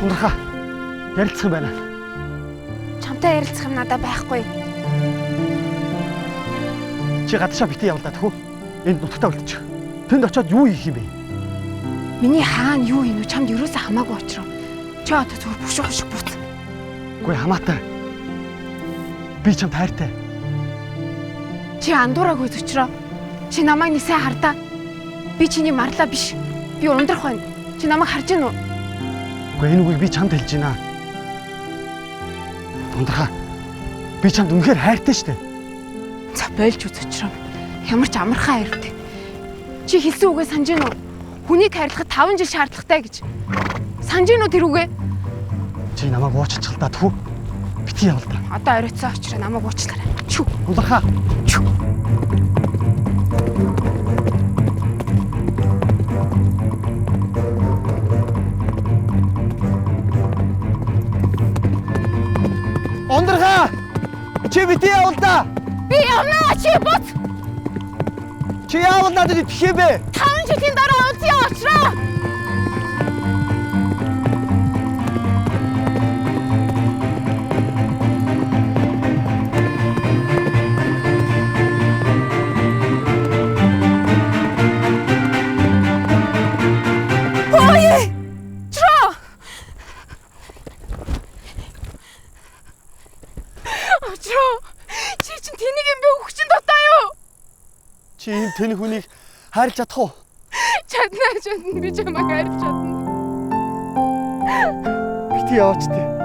Ундрахаа. Ярилцах юм байна. Чамтай ярилцах юм надад байхгүй. Чи гадаашаа битгий явал даа. Энд нутагтаа үлдчих. Тэнд очиод юу хийх юм бэ? Миний хаана юу хийнү чамд ерөөсөө хамаагүй очроо. Чи одоо зүгээр бушуух шиг бууц. Үгүй хамаатай. Би чамд хайртай. Чи андуураагүй зөчрөө. Чи намайг нэг сайн хардаа. Би чиний марлаа биш. Би ундрах байна. Чи намайг харж гин үү? Үгүй энэ үгийг би чамд хэлж байна. Ундрахаа. Би чамд үнэхээр хайртай шүү дээ. За бойлж үзөчрөө. Ямар ч амархан хайртай. Чи хэлсэн үгээ санаж гин үү? Хүнийг хайрлахад 5 жил шаардлагатай гэж. Санаж гин үү тэр үгээ? Чи намайг уучлах л даа тхүү. Битгий явал даа. Одоо оройтсоо очроо намайг уучлаарай. Чү. Ундрахаа. Чү. Ундрахаа. Чи битгий явал даа. Би явнаа чи бут. Чи яавал надад итгэх юм бэ? 5 жилийн дараа удаа очроо. Ой! Чроо! Очроо! Чи чинь тэнийг юм бэ өгчин дотоо юу? Чи энэ тэн хүнийг хайрлаж чадах уу? Чадна би чамайг хайрлаж чадна. Битгий яваач тээ.